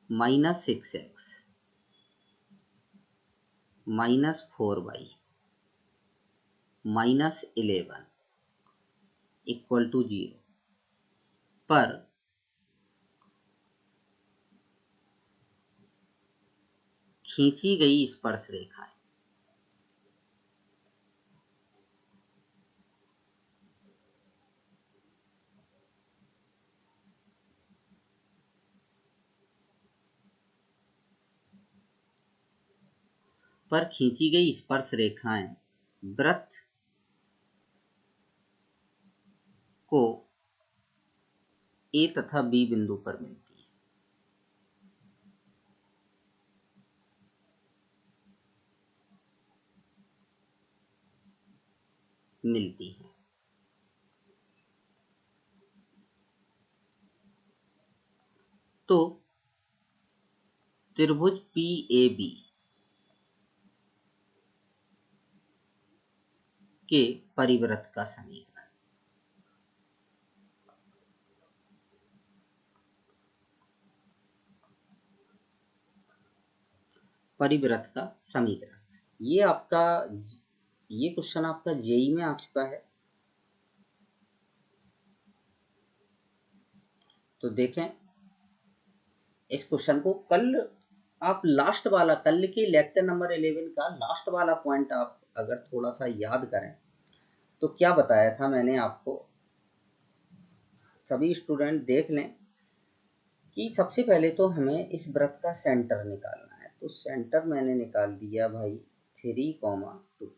-6x -4y -11 = 0 पर खींची गई स्पर्श रेखाएं। पर खींची गई स्पर्श रेखाएं वृत्त को A तथा B बिंदु पर मिलती है। तो त्रिभुज PAB के परिवृत्त का समीकरण। परिवृत्त का समीकरण, ये क्वेश्चन आपका जेई में आ चुका है। तो देखें इस क्वेश्चन को, कल आप लास्ट वाला, कल के लेक्चर नंबर 11 का लास्ट वाला पॉइंट आप अगर थोड़ा सा याद करें तो क्या बताया था मैंने आपको। सभी स्टूडेंट देख लें कि सबसे पहले तो हमें इस वृत्त का सेंटर निकालना है। तो सेंटर मैंने निकाल दिया भाई 3,2।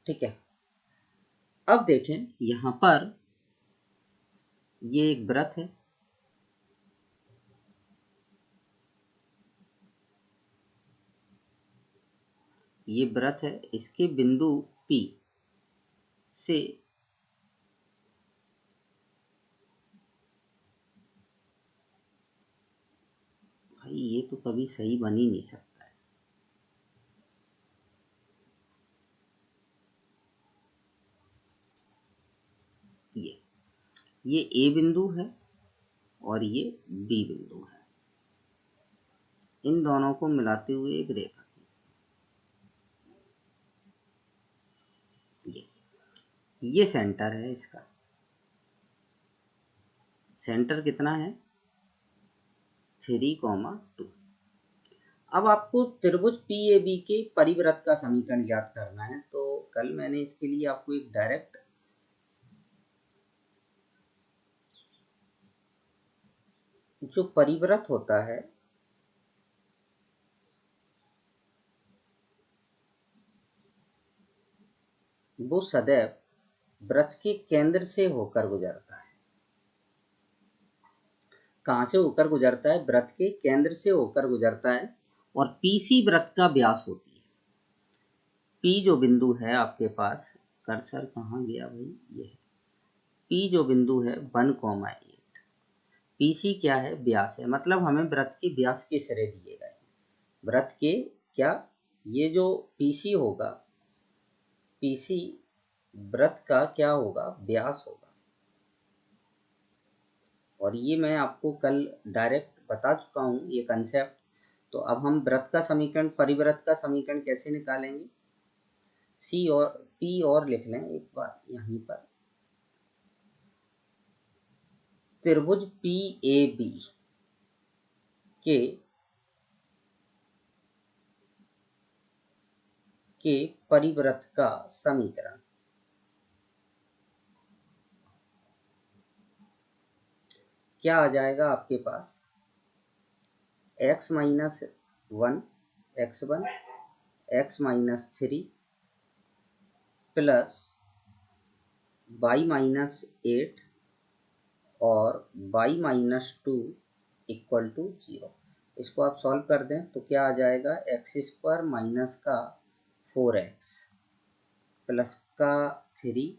ठीक है, अब देखें यहाँ पर ये एक वृत्त है, ये वृत्त है, इसके बिंदु P से भाई ये तो कभी सही बन ही नहीं सकता है। ये A बिंदु है और ये B बिंदु है, इन दोनों को मिलाते हुए एक रेखा खींचते। ये सेंटर है, इसका सेंटर कितना है 3,2। अब आपको त्रिभुज PAB के परिवृत्त का समीकरण ज्ञात करना है। तो कल मैंने इसके लिए आपको एक डायरेक्ट जो परिवृत्त होता है वो सदैव वृत्त के केंद्र से होकर गुजरता है। कहाँ से होकर गुजरता है? वृत्त के केंद्र से होकर गुजरता है और PC वृत्त का व्यास होती है। P जो बिंदु है आपके पास, कर्सर कहाँ गया भाई, ये है P जो बिंदु है 1,8। PC क्या है? व्यास है, मतलब हमें वृत्त के व्यास के सिरे दिए गए हैं। वृत्त के क्या, ये जो PC होगा, PC वृत्त का क्या होगा? व्यास होगा। और ये मैं आपको कल डायरेक्ट बता चुका हूँ ये कंसेप्ट। तो अब हम वृत्त का समीकरण, परिवृत्त का समीकरण कैसे निकालेंगे? C और P और लिख लें एक बार यहीं पर। त्रिभुज PAB के परिवृत्त का समीकरण। क्या आ जाएगा आपके पास, x minus 1 x1 x minus 3 plus y minus 8 और y माइनस 2 इक्वल टू 0। इसको आप सॉल्व कर दें तो क्या आ जाएगा, एक्स स्क्वायर माइनस का 4x प्लस का 3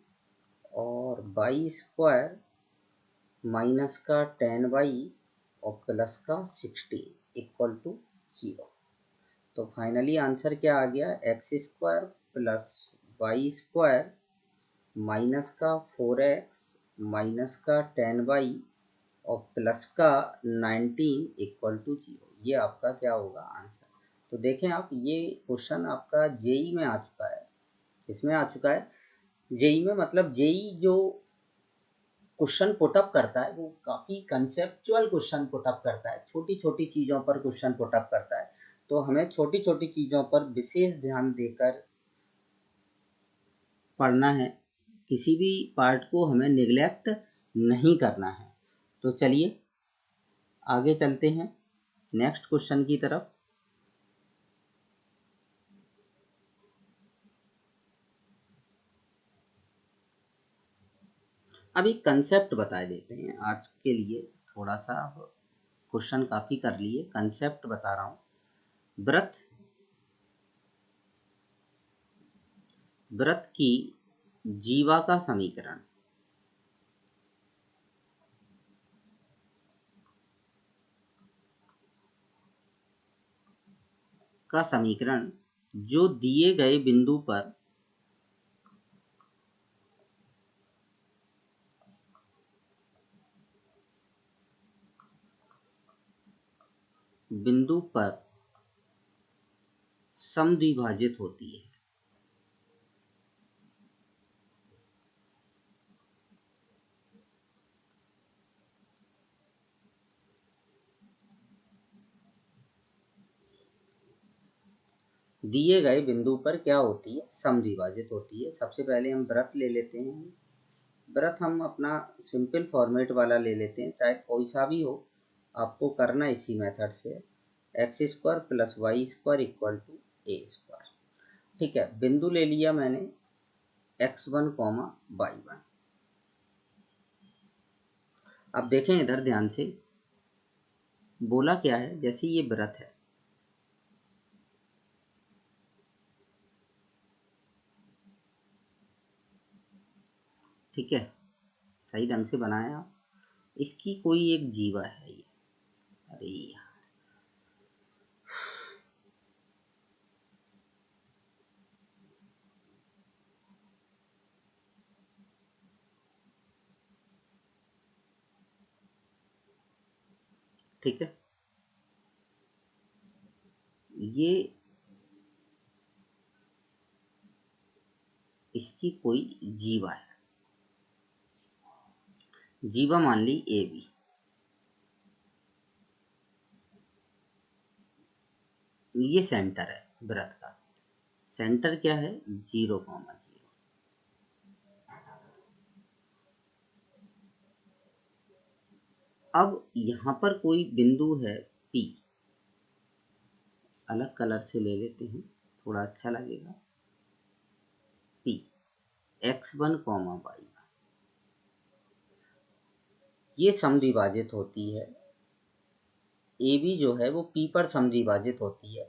और y स्क्वायर माइनस का 10y और प्लस का 16 इक्वल टू 0। तो फाइनली आंसर क्या आ गया, x square plus y square minus का 4x माइनस का 10y और प्लस का 19 इक्वल टू 0। ये आपका क्या होगा आंसर। तो देखें आप, ये क्वेश्चन आपका जेई में आ चुका है। इसमें आ चुका है जेई में, मतलब जेई जो क्वेश्चन पुटअप करता है वो काफ़ी कंसेप्चुअल क्वेश्चन पुटअप करता है, छोटी छोटी चीज़ों पर क्वेश्चन पुटअप करता है। तो हमें छोटी छोटी चीज़ों पर विशेष ध्यान देकर पढ़ना है, किसी भी पार्ट को हमें निगलेक्ट नहीं करना है। तो चलिए आगे चलते हैं नेक्स्ट क्वेश्चन की तरफ। अभी कंसेप्ट बता देते हैं आज के लिए, थोड़ा सा क्वेश्चन काफ़ी कर लिए, कंसेप्ट बता रहा हूँ। वृत्त की जीवा का समीकरण जो दिए गए बिंदु पर समद्विभाजित होती है। दिए गए बिंदु पर क्या होती है, समद्विभाजित होती है। सबसे पहले हम वृत्त ले लेते हैं। वृत्त हम अपना सिंपल फॉर्मेट वाला ले लेते हैं, चाहे कोई सा भी हो, आपको करना इसी मेथड से, x square plus y square equal to a square. ठीक है, बिंदु ले लिया मैंने x1 कॉमा y1। अब देखें इधर ध्यान से, बोला क्या है, जैसे ये वृत्त है, ठीक है, सही ढंग से बनाया आप। इसकी कोई एक जीवा है ये, अरे यार, ठीक है, ये इसकी कोई जीवा है, जीवा मान ली ए बी। ये सेंटर है वृत्त का, सेंटर क्या है, 0,0। अब यहाँ पर कोई बिंदु है P, अलग कलर से ले लेते हैं, थोड़ा अच्छा लगेगा। P x1 कॉमा y1, ये समद्विभाजित होती है। ए बी जो है वो P पर समद्विभाजित होती है।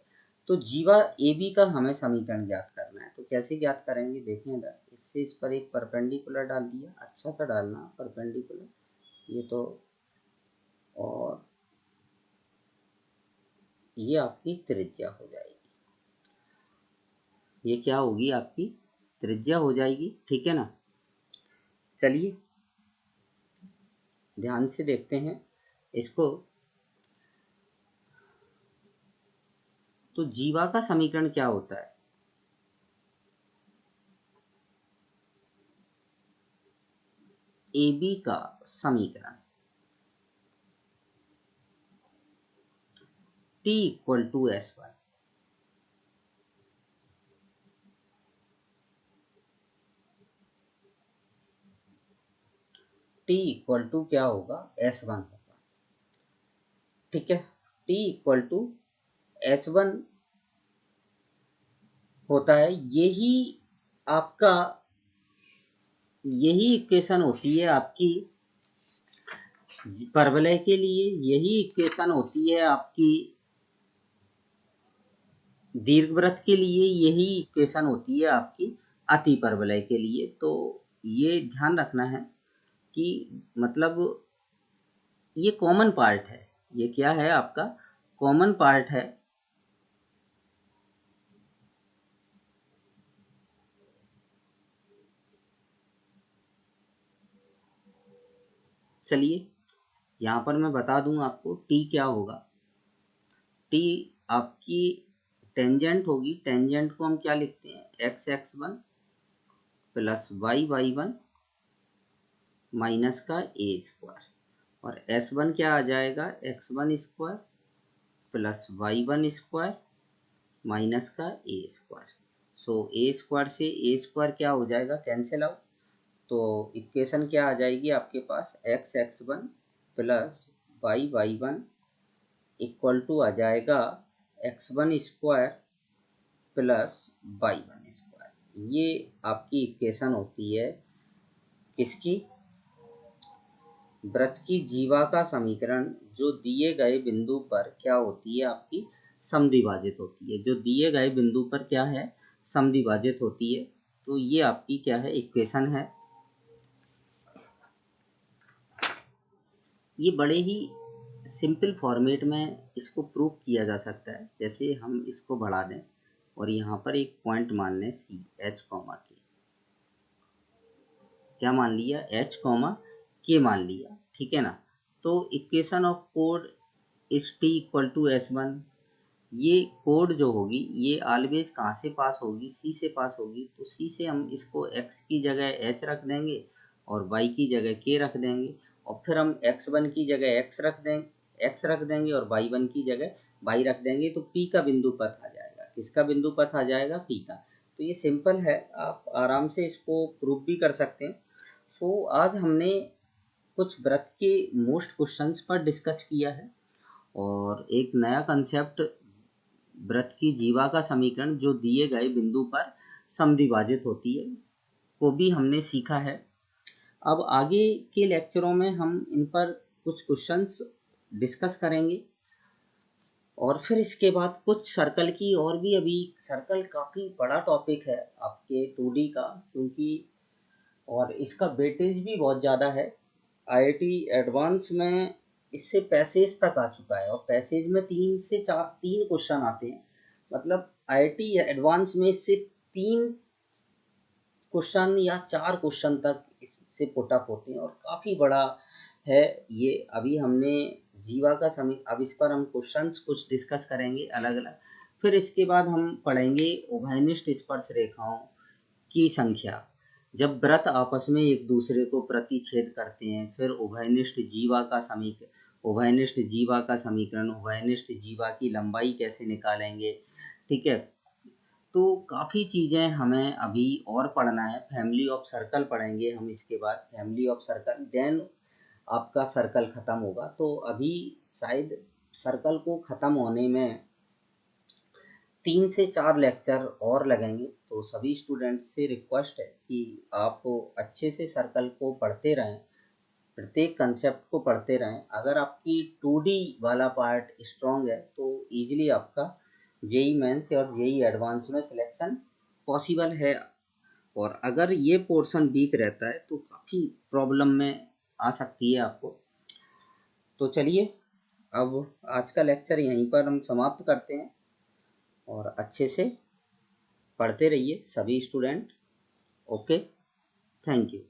तो जीवा ए बी का हमें समीकरण ज्ञात करना है। तो कैसे ज्ञात करेंगे, देखें इधर, इससे इस पर एक परपेंडिकुलर डाल दिया, अच्छा सा डालना परपेंडिकुलर, ये तो, और ये आपकी त्रिज्या हो जाएगी, ये क्या होगी, आपकी त्रिज्या हो जाएगी, ठीक है ना। चलिए ध्यान से देखते हैं इसको। तो जीवा का समीकरण क्या होता है, ए बी का समीकरण, t equal to s1, t equal to क्या होगा, s1 होगा। ठीक है। टी इक्वल टू S1 होता है, यही इक्वेशन होती है आपकी परवलय के लिए, यही इक्वेशन होती है आपकी दीर्घवृत्त के लिए, यही इक्वेशन होती है आपकी अति परवलय के लिए। तो ये ध्यान रखना है कि मतलब ये कॉमन पार्ट है, ये क्या है आपका कॉमन पार्ट है। चलिए यहाँ पर मैं बता दूं आपको टी क्या होगा। टी आपकी टेंजेंट होगी, टेंजेंट को हम क्या लिखते हैं, x x one plus y y one minus का ए स्क्वायर, और एस वन क्या आ जाएगा, x one square plus y one square minus का a square. So A square से ए स्क्वायर क्या हो जाएगा, कैंसिल आउट। तो इक्वेशन क्या आ जाएगी आपके पास, x x one plus y y one equal to आ जाएगा x one square plus y one square. ये आपकी इक्वेशन होती है किसकी, वृत्त की जीवा का समीकरण, जो दिए गए बिंदु पर क्या होती है आपकी समद्विभाजित होती है, जो दिए गए बिंदु पर क्या है समद्विभाजित होती है। तो ये आपकी क्या है इक्वेशन है। ये बड़े ही सिंपल फॉर्मेट में इसको प्रूव किया जा सकता है। जैसे हम इसको बढ़ा दें और यहाँ पर एक पॉइंट मान लें सी, एच कॉमा के, क्या मान लिया, एच कॉमा के मान लिया, ठीक है ना। तो इक्वेशन ऑफ कोड is T equal to S one. ये कोड जो होगी ये ऑलवेज कहाँ से पास होगी, सी से पास होगी। तो सी से हम इसको एक्स की जगह एच रख देंगे और वाई की जगह के रख देंगे, और फिर हम एक्स वन की जगह एक्स रख देंगे और वाई वन की जगह वाई रख देंगे। तो पी का बिंदु पथ आ जाएगा, किसका बिंदु पथ आ जाएगा, पी का। तो ये सिंपल है, आप आराम से इसको प्रूव भी कर सकते हैं। सो आज हमने कुछ वृत्त के मोस्ट क्वेश्चंस पर डिस्कस किया है, और एक नया कंसेप्ट वृत्त की जीवा का समीकरण जो दिए गए बिंदु पर समद्विभाजित होती है को भी हमने सीखा है। अब आगे के लेक्चरों में हम इन पर कुछ क्वेश्चंस डिस्कस करेंगे, और फिर इसके बाद कुछ सर्कल की, और भी अभी सर्कल काफ़ी बड़ा टॉपिक है आपके 2D का, क्योंकि और इसका वेटेज भी बहुत ज़्यादा है। IIT एडवांस में इससे पैसेज तक आ चुका है, और पैसेज में 3 क्वेश्चन आते हैं। मतलब IIT एडवांस में इससे 3 क्वेश्चन या 4 क्वेश्चन तक इससे पुटअप होते हैं, और काफ़ी बड़ा है ये। अभी हमने जीवा का अब इस पर हम क्वेश्चंस कुछ डिस्कस करेंगे अलग अलग। फिर इसके बाद हम पढ़ेंगे उभयनिष्ठ स्पर्श रेखाओं की संख्या, जब वृत्त आपस में एक दूसरे को प्रतिच्छेद करते हैं। फिर उभयनिष्ठ जीवा का समीकरण, उभयनिष्ठ जीवा की लंबाई कैसे निकालेंगे, ठीक है। तो काफ़ी चीज़ें हमें अभी और पढ़ना है। फैमिली ऑफ सर्कल पढ़ेंगे हम इसके बाद, फैमिली ऑफ सर्कल, देन आपका सर्कल ख़त्म होगा। तो अभी शायद सर्कल को ख़त्म होने में 3 से 4 लेक्चर और लगेंगे। तो सभी स्टूडेंट्स से रिक्वेस्ट है कि आप अच्छे से सर्कल को पढ़ते रहें, प्रत्येक कंसेप्ट को पढ़ते रहें। अगर आपकी 2D वाला पार्ट स्ट्रॉन्ग है तो ईजिली आपका जेई मेंस और जेई एडवांस में सिलेक्शन पॉसिबल है, और अगर ये पोर्शन वीक रहता है तो काफ़ी प्रॉब्लम में आ सकती है आपको। तो चलिए अब आज का लेक्चर यहीं पर हम समाप्त करते हैं, और अच्छे से पढ़ते रहिए सभी स्टूडेंट। Okay, thank you.